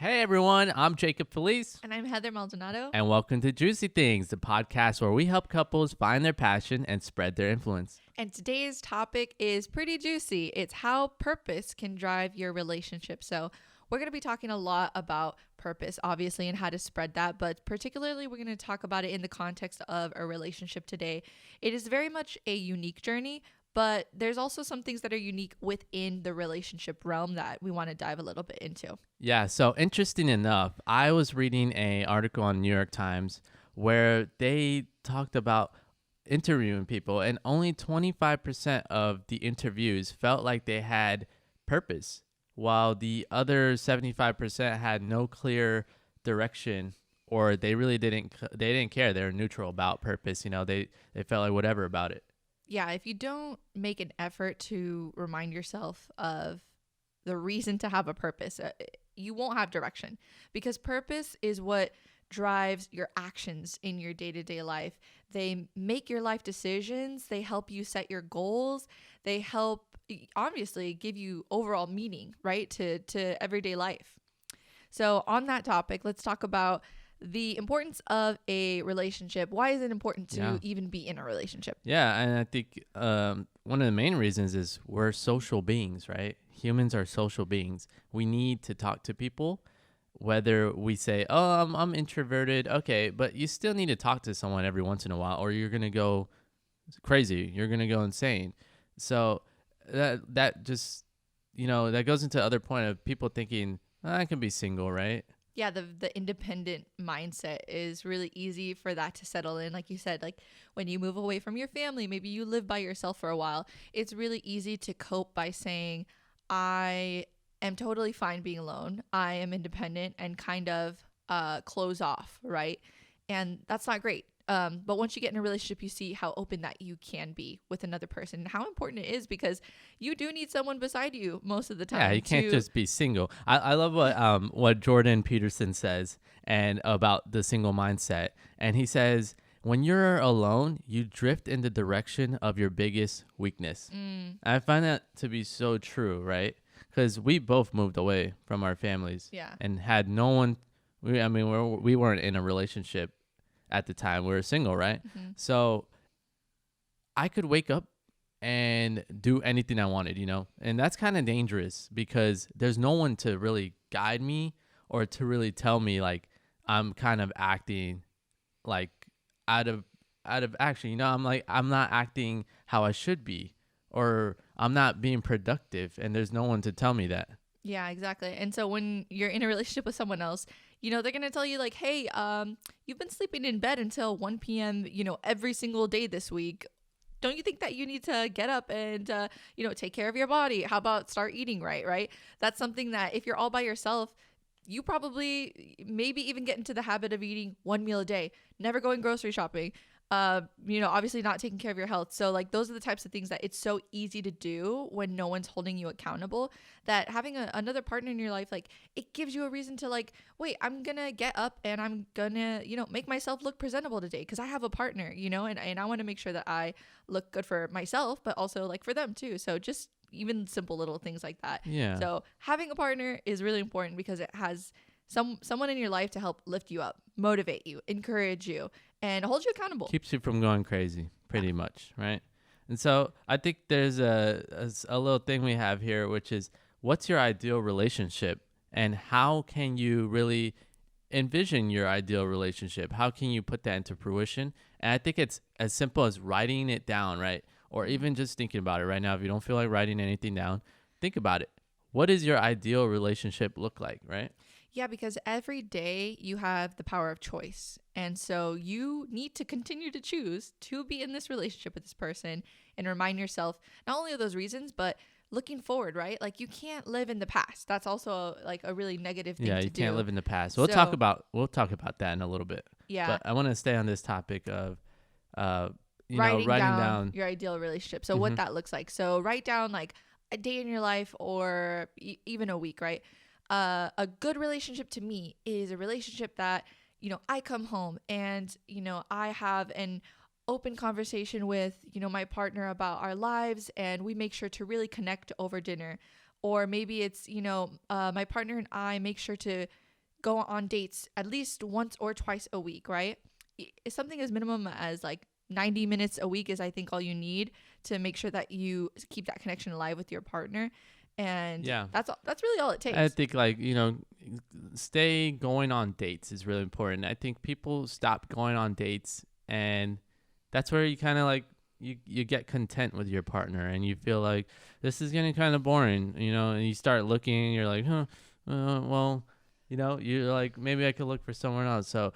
Hey everyone, I'm Jacob Feliz. And I'm Heather Maldonado. And welcome to Juicy Things, the podcast where we help couples find their passion and spread their influence. And today's topic is pretty juicy. It's how purpose can drive your relationship. So we're going to be talking a lot about purpose, obviously, and how to spread that. But particularly, we're going to talk about it in the context of a relationship today. It is very much a unique journey, but there's also some things that are unique within the relationship realm that we want to dive a little bit into. Yeah, so interesting enough, I was reading an article on New York Times where they talked about interviewing people, and only 25% of the interviews felt like they had purpose, while the other 75% had no clear direction, or they really didn't care. They were neutral about purpose. They felt like whatever about it. Yeah, if you don't make an effort to remind yourself of the reason to have a purpose, you won't have direction, because purpose is what drives your actions in your day-to-day life. They make your life decisions. They help you set your goals. They help, obviously, give you overall meaning, right, to everyday life. So on that topic, let's talk about the importance of a relationship. Why is it important to even be in a relationship? Yeah, and I think one of the main reasons is we're social beings, right? Humans are social beings. We need to talk to people, whether we say, oh, I'm introverted. Okay, but you still need to talk to someone every once in a while, or you're going to go crazy. You're going to go insane. So that just, that goes into the other point of people thinking, I can be single, right? Yeah, the independent mindset is really easy for that to settle in. Like you said, like when you move away from your family, maybe you live by yourself for a while, it's really easy to cope by saying, I am totally fine being alone. I am independent, and kind of close off, right? And that's not great. But once you get in a relationship, you see how open that you can be with another person, and how important it is, because you do need someone beside you most of the time. Yeah, you can't just be single. I love what Jordan Peterson says and about the single mindset. And he says, when you're alone, you drift in the direction of your biggest weakness. I find that to be so true, right? Because we both moved away from our families, and had no one. We weren't in a relationship at the time. We were single, right? Mm-hmm. So I could wake up and do anything I wanted, and that's kind of dangerous, because there's no one to really guide me or to really tell me like I'm kind of acting like out of action. I'm not acting how I should be, or I'm not being productive, and there's no one to tell me that. Yeah, exactly. And so when you're in a relationship with someone else, they're going to tell you like, hey, you've been sleeping in bed until 1 p.m., every single day this week. Don't you think that you need to get up and, take care of your body? How about start eating right? That's something that if you're all by yourself, you probably maybe even get into the habit of eating one meal a day, never going grocery shopping, obviously not taking care of your health. So like those are the types of things that it's so easy to do when no one's holding you accountable, that having another partner in your life, like it gives you a reason to like, wait, I'm going to get up and I'm going to, make myself look presentable today because I have a partner, and I want to make sure that I look good for myself, but also like for them too. So just even simple little things like that. Yeah. So having a partner is really important, because it has someone in your life to help lift you up, motivate you, encourage you, and hold you accountable. Keeps you from going crazy, pretty much, right? And so I think there's a little thing we have here, which is, what's your ideal relationship, and how can you really envision your ideal relationship? How can you put that into fruition? And I think it's as simple as writing it down, right? Or even just thinking about it right now. If you don't feel like writing anything down, think about it. What does your ideal relationship look like, right? Yeah, because every day you have the power of choice. And so you need to continue to choose to be in this relationship with this person, and remind yourself not only of those reasons, but looking forward, right? Like you can't live in the past. That's also like a really negative thing to do. Yeah, you can't live in the past. We'll talk about that in a little bit. Yeah. But I want to stay on this topic of writing down your ideal relationship. So what that looks like. So write down like a day in your life, or even a week, right? A good relationship to me is a relationship that, I come home and, I have an open conversation with, my partner about our lives, and we make sure to really connect over dinner. Or maybe it's, my partner and I make sure to go on dates at least once or twice a week, right? Something as minimum as like 90 minutes a week is, I think, all you need to make sure that you keep that connection alive with your partner. And Yeah. that's really all it takes. I think, like, stay going on dates is really important. I think people stop going on dates, and that's where you kind of like you get content with your partner, and you feel like this is getting kind of boring, and you start looking, and you're like, well, you're like, maybe I could look for someone else. So,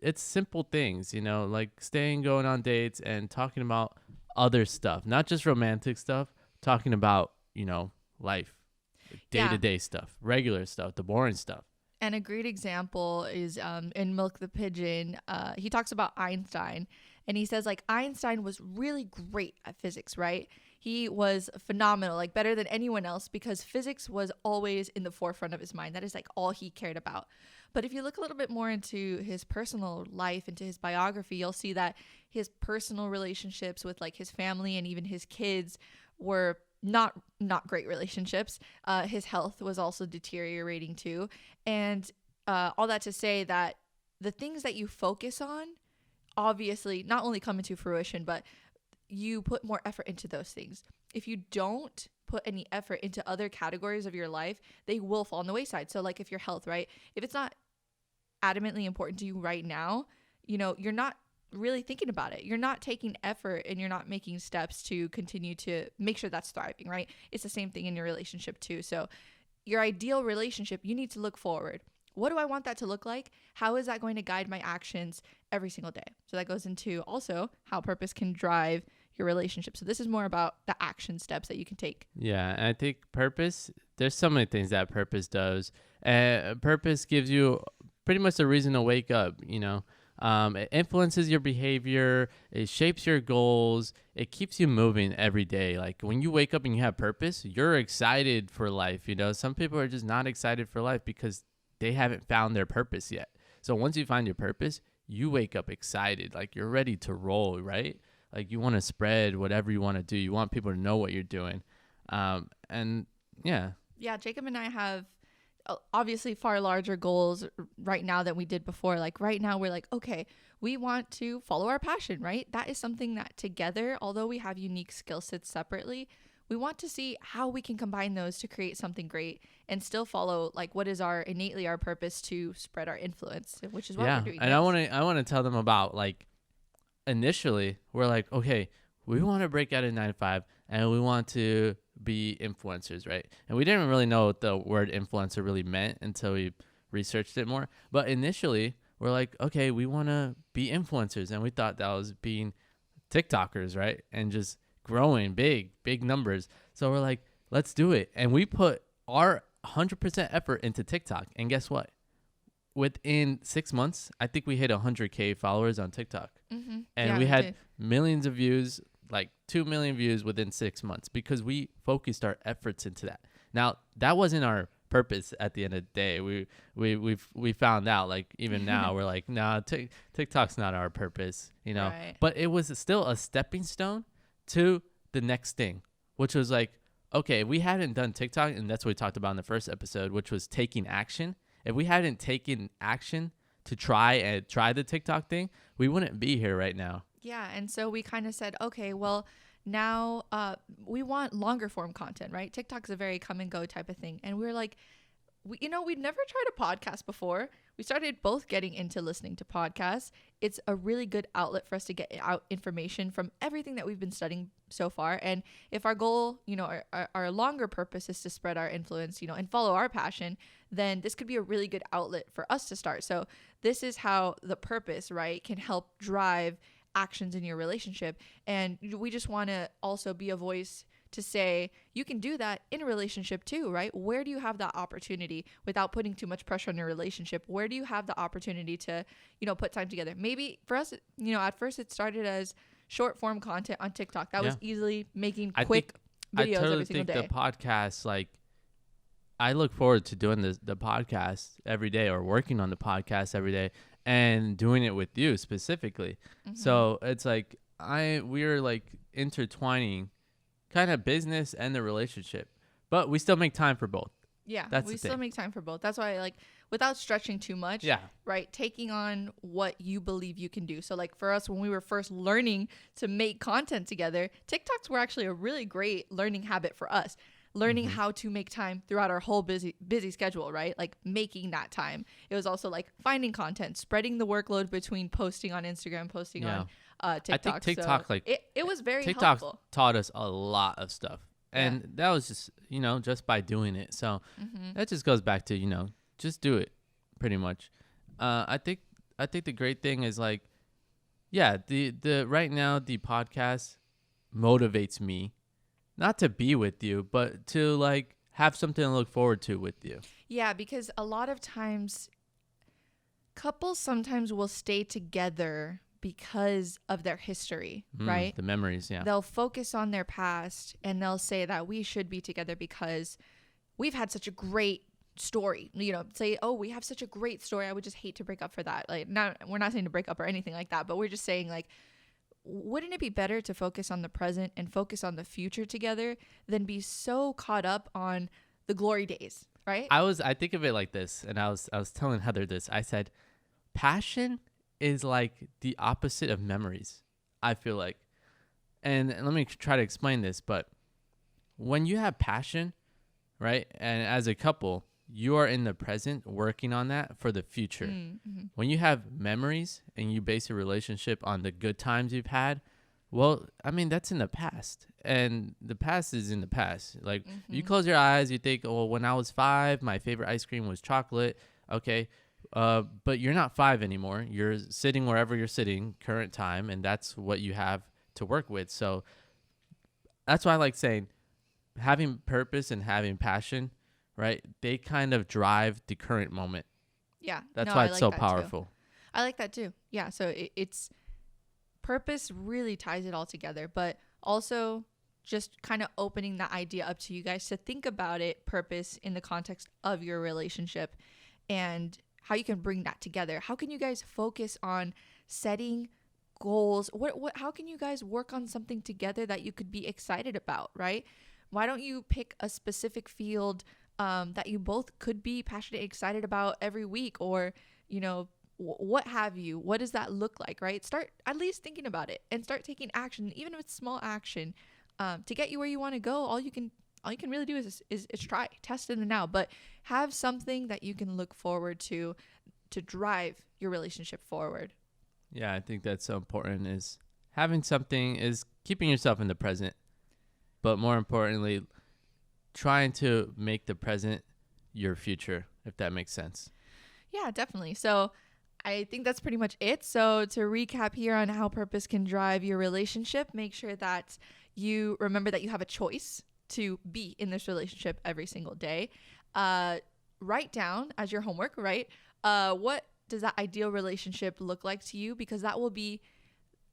it's simple things, like staying, going on dates, and talking about other stuff, not just romantic stuff, talking about, life, day-to-day stuff, regular stuff, the boring stuff. And a great example is in Milk the Pigeon. He talks about Einstein, and he says, like, Einstein was really great at physics, right? He was phenomenal, like better than anyone else, because physics was always in the forefront of his mind. That is like all he cared about. But if you look a little bit more into his personal life, into his biography, you'll see that his personal relationships with like his family and even his kids were not great relationships. His health was also deteriorating too. And all that to say that the things that you focus on obviously not only come into fruition, but you put more effort into those things. If you don't put any effort into other categories of your life, they will fall on the wayside. So like if your health, right? If it's not adamantly important to you right now, you're not really thinking about it. You're not taking effort, and you're not making steps to continue to make sure that's thriving, right? It's the same thing in your relationship too. So your ideal relationship, you need to look forward. What do I want that to look like? How is that going to guide my actions every single day? So that goes into also how purpose can drive your relationship. So this is more about the action steps that you can take. Yeah, and I think purpose, there's so many things that purpose does. Purpose gives you pretty much a reason to wake up, It influences your behavior. It shapes your goals. It keeps you moving every day. Like when you wake up and you have purpose, you're excited for life. Some people are just not excited for life because they haven't found their purpose yet. So once you find your purpose, you wake up excited. Like you're ready to roll, right? Like you want to spread whatever you want to do. You want people to know what you're doing. And yeah. Yeah, Jacob and I have obviously far larger goals right now than we did before. Like right now we're like, okay, we want to follow our passion, right? That is something that together, although we have unique skill sets separately, we want to see how we can combine those to create something great and still follow like what is our innately our purpose to spread our influence, which is what we're doing. And I want to tell them about, like, initially we're like, okay, we want to break out of 9 to 5 and we want to be influencers, right? And we didn't really know what the word influencer really meant until we researched it more. But initially we're like, okay, we want to be influencers, and we thought that was being TikTokers, right? And just growing big numbers. So we're like, let's do it. And we put our 100% effort into TikTok, and guess what? Within 6 months, I think we hit 100K followers on TikTok. Mm-hmm. And we had millions of views, like 2 million views within 6 months, because we focused our efforts into that. Now, that wasn't our purpose at the end of the day. We found out, like, even now we're like, nah, TikTok's not our purpose, Right. But it was still a stepping stone to the next thing, which was like, okay, we hadn't done TikTok, and that's what we talked about in the first episode, which was taking action. If we hadn't taken action to try the TikTok thing, we wouldn't be here right now. Yeah, and so we kind of said, okay, well, now we want longer form content, right? TikTok's a very come and go type of thing. And we were like, we'd never tried a podcast before. We started both getting into listening to podcasts. It's a really good outlet for us to get out information from everything that we've been studying so far. And if our goal, our longer purpose is to spread our influence, and follow our passion, then this could be a really good outlet for us to start. So this is how the purpose, right, can help drive actions in your relationship. And we just want to also be a voice to say you can do that in a relationship too, right? Where do you have that opportunity without putting too much pressure on your relationship? Where do you have the opportunity to, put time together? Maybe for us, at first it started as short form content on TikTok. That was easily making quick videos every single day. I totally think the podcast, like, I look forward to doing the podcast every day, or working on the podcast every day, and doing it with you specifically. Mm-hmm. So it's like we're like intertwining kind of business and the relationship, but we still make time for both. Yeah, That's we the still thing. make time for both. That's why, like, without stretching too much, Yeah. right? Taking on what you believe you can do. So, like, for us, when we were first learning to make content together, TikToks were actually a really great learning habit for us. Learning how to make time throughout our whole busy schedule, right? Like making that time. It was also like finding content, spreading the workload between posting on Instagram, posting on TikTok. I think TikTok, so it was very TikTok helpful. taught us a lot of stuff. And that was just, just by doing it. So that just goes back to, just do it pretty much. I think the great thing is like, the right now the podcast motivates me not to be with you, but to like have something to look forward to with you. Yeah, because a lot of times couples sometimes will stay together because of their history, right? The memories, yeah. They'll focus on their past and they'll say that we should be together because we've had such a great story. Say, oh, we have such a great story. I would just hate to break up for that. Like, we're not saying to break up or anything like that, but we're just saying like, wouldn't it be better to focus on the present and focus on the future together than be so caught up on the glory days, right? I think of it like this, and I was telling Heather this. I said, passion is like the opposite of memories, I feel like. And let me try to explain this, but when you have passion, right, and as a couple, you are in the present working on that for the future. Mm-hmm. When you have memories and you base a relationship on the good times you've had, well, I mean, that's in the past. And the past is in the past. Like, you close your eyes, you think, oh, when I was 5, my favorite ice cream was chocolate. Okay. But you're not 5 anymore. You're sitting wherever you're sitting, current time, and that's what you have to work with. So that's why I like saying having purpose and having passion, right? They kind of drive the current moment. Yeah. That's why it's so powerful. I like that too. Yeah. So it's purpose really ties it all together, but also just kind of opening that idea up to you guys to think about it, purpose in the context of your relationship and how you can bring that together. How can you guys focus on setting goals? How can you guys work on something together that you could be excited about, right? Why don't you pick a specific field that you both could be passionate, excited about every week, or, what have you? What does that look like, right? Start at least thinking about it and start taking action, even if it's small action, to get you where you want to go. All you can really do is try, test in the now, but have something that you can look forward to drive your relationship forward. Yeah, I think that's so important, is having something, is keeping yourself in the present, but more importantly, trying to make the present your future, if that makes sense. Yeah, definitely. So I think that's pretty much it. So to recap here on how purpose can drive your relationship, make sure that you remember that you have a choice to be in this relationship every single day. Write down as your homework, right? What does that ideal relationship look like to you? Because that will be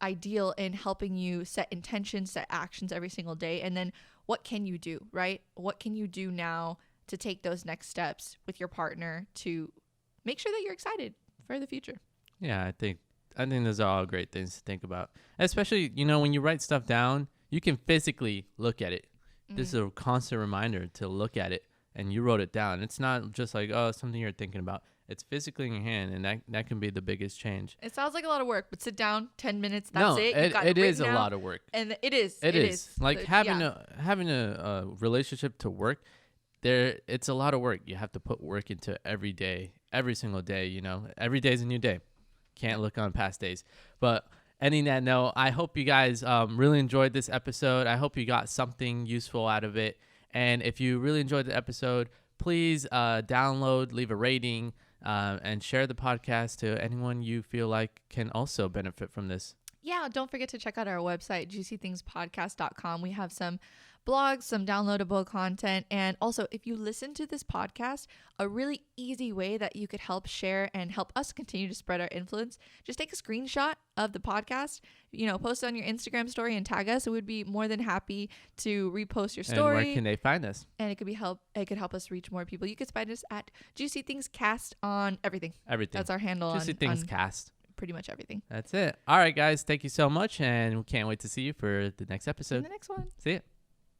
ideal in helping you set intentions, set actions every single day. And then what can you do, right? What can you do now to take those next steps with your partner to make sure that you're excited for the future? Yeah, I think those are all great things to think about. Especially, when you write stuff down, you can physically look at it. This is a constant reminder to look at it, and you wrote it down. It's not just like, oh, something you're thinking about. It's physically in your hand, and that can be the biggest change. It sounds like a lot of work, but sit down, 10 minutes, that's it. You got it is a down, lot of work. And it is. Like having a relationship to work, it's a lot of work. You have to put work into every day, every single day, Every day is a new day. Can't look on past days. But ending that note, I hope you guys really enjoyed this episode. I hope you got something useful out of it. And if you really enjoyed the episode, please download, leave a rating, and share the podcast to anyone you feel like can also benefit from this. Yeah, don't forget to check out our website, juicythingspodcast.com. We have some blogs, some downloadable content, and also if you listen to this podcast, a really easy way that you could help share and help us continue to spread our influence, just take a screenshot of the podcast, post it on your Instagram story and tag us. We would be more than happy to repost your story. And where can they find us? And it could help us reach more people. You could find us at Juicy Things Cast on everything. That's our handle. Juicy Things Cast. Pretty much everything. That's it. All right, guys. Thank you so much, and we can't wait to see you for the next episode. In the next one. See ya.